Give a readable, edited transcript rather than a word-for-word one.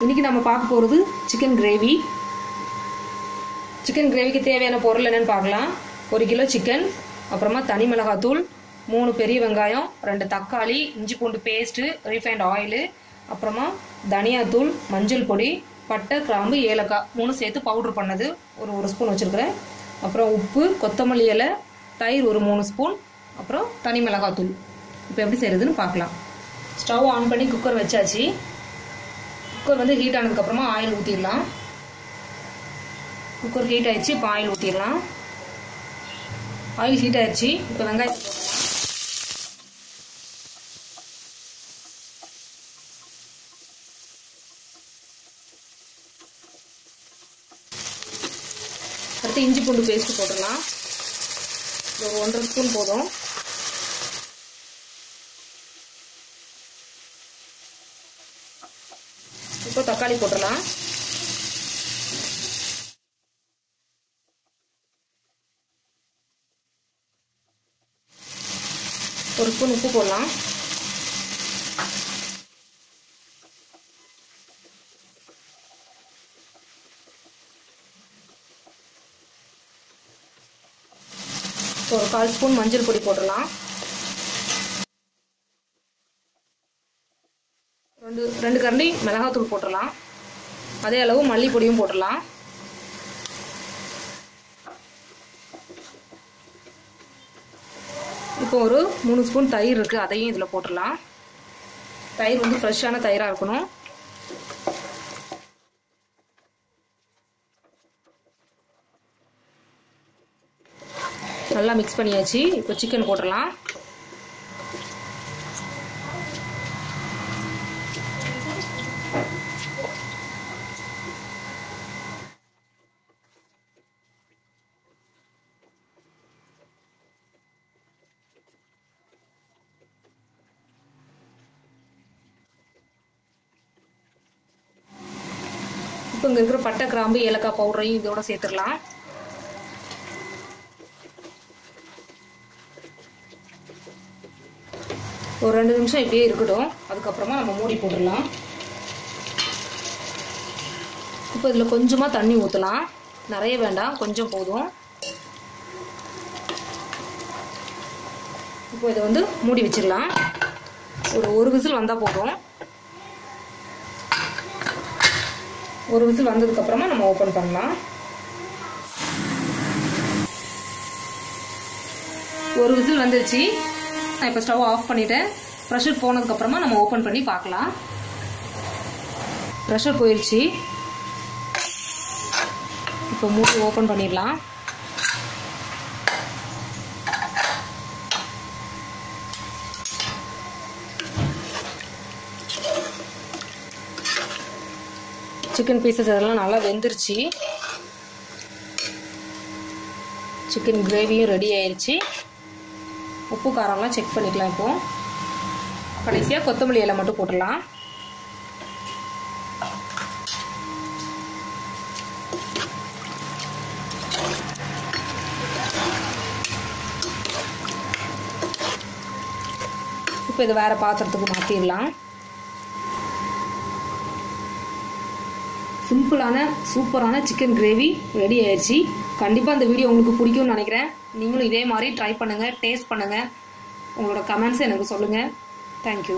இன்னைக்கு நம்ம பார்க்க போகிறது சிக்கன் கிரேவி. சிக்கன் கிரேவிக்கு தேவையான பொருள் என்னன்னு பார்க்கலாம். 1 கிலோ சிக்கன், அப்புறமா தனி மிளகாத்தூள், 3 பெரிய வெங்காயம், 2 தக்காளி, இஞ்சி பூண்டு பேஸ்ட்டு, ரீஃபைண்ட் ஆயிலு, அப்புறமா தனியாத்தூள், மஞ்சள் பொடி, பட்டை, கிராம்பு, ஏலக்காய் 3 சேர்த்து பவுட்ரு பண்ணது ஒரு ஸ்பூன் வச்சுருக்கிறேன். அப்புறம் உப்பு, கொத்தமல்லி இலை, தயிர் ஒரு 3 ஸ்பூன், அப்புறம் தனி மிளகாத்தூள். இப்போ எப்படி செய்கிறதுன்னு பார்க்கலாம். ஸ்டவ் ஆன் பண்ணி குக்கர் வச்சாச்சு. குக்கர் வந்து ஹீட் ஆனதுக்கப்புறமா ஆயில் ஊற்றிடலாம். குக்கர் ஹீட் ஆயிடுச்சு. இப்போ ஆயில் ஊற்றிடலாம். ஆயில் ஹீட் ஆயிடுச்சு. இப்போ வெங்காயம் போடலாம். அடுத்து இஞ்சி பூண்டு பேஸ்ட் போட்டுடலாம். ஒரு 1.5 ஸ்பூன் போதும். இப்போ தக்காளி போட்டுடலாம். ஒரு ஸ்பூன் உப்பு போடலாம். ஒரு 1/4 ஸ்பூன் மஞ்சள் பொடி போட்டுடலாம். 2 கரண்டி மிளகாத்தூள் போட்டுடலாம். அதே அளவு மல்லிப்பொடியும் போட்டுடலாம். இப்போ ஒரு 3 ஸ்பூன் தயிர் இருக்குது, அதையும் இதில் போட்டுடலாம். தயிர் வந்து ஃப்ரெஷ்ஷான தயிராக இருக்கணும். நல்லா மிக்ஸ் பண்ணியாச்சு. இப்போ சிக்கன் போட்டுடலாம். இப்போ இங்கே இருக்கிற பட்டை, கிராம்பு, ஏலக்காய் பவுடரையும் இதோட சேர்த்துடலாம். ஒரு 2 நிமிஷம் இப்படியே இருக்கட்டும். அதுக்கப்புறமா நம்ம மூடி போட்டுடலாம். இப்போ இதில் கொஞ்சமாக தண்ணி ஊற்றலாம். நிறைய வேண்டாம், கொஞ்சம் போதும். இப்போ இதை வந்து மூடி வச்சிடலாம். ஒரு விசில் வந்தால் போதும். ஒரு விசில் வந்ததுக்கப்புறமா நம்ம ஓப்பன் பண்ணலாம். ஒரு விசில் வந்துருச்சு. நான் இப்போ ஸ்டவ் ஆஃப் பண்ணிட்டேன். ப்ரெஷர் போனதுக்கப்புறமா நம்ம ஓப்பன் பண்ணி பார்க்கலாம். ப்ரெஷர் போயிடுச்சு. இப்போ மூடி ஓப்பன் பண்ணிடலாம். சிக்கன் பீசஸ் அதெல்லாம் நல்லா வெந்துருச்சு. சிக்கன் கிரேவியும் ரெடி ஆயிடுச்சு. உப்பு காரம்லாம் செக் பண்ணிக்கலாம். இப்போ கடைசியாக கொத்தமல்லி இலை மட்டும் போட்டுடலாம். இப்போ இதை வேற பாத்திரத்துக்கு மாற்றிடலாம். சிம்பிளான சூப்பரான சிக்கன் கிரேவி ரெடி ஆயிடுச்சு. கண்டிப்பாக இந்த வீடியோ உங்களுக்கு பிடிக்கும்னு நினைக்கிறேன். நீங்களும் இதே மாதிரி ட்ரை பண்ணுங்கள், டேஸ்ட் பண்ணுங்கள். உங்களோட கமெண்ட்ஸை எனக்கு சொல்லுங்கள். தேங்க்யூ.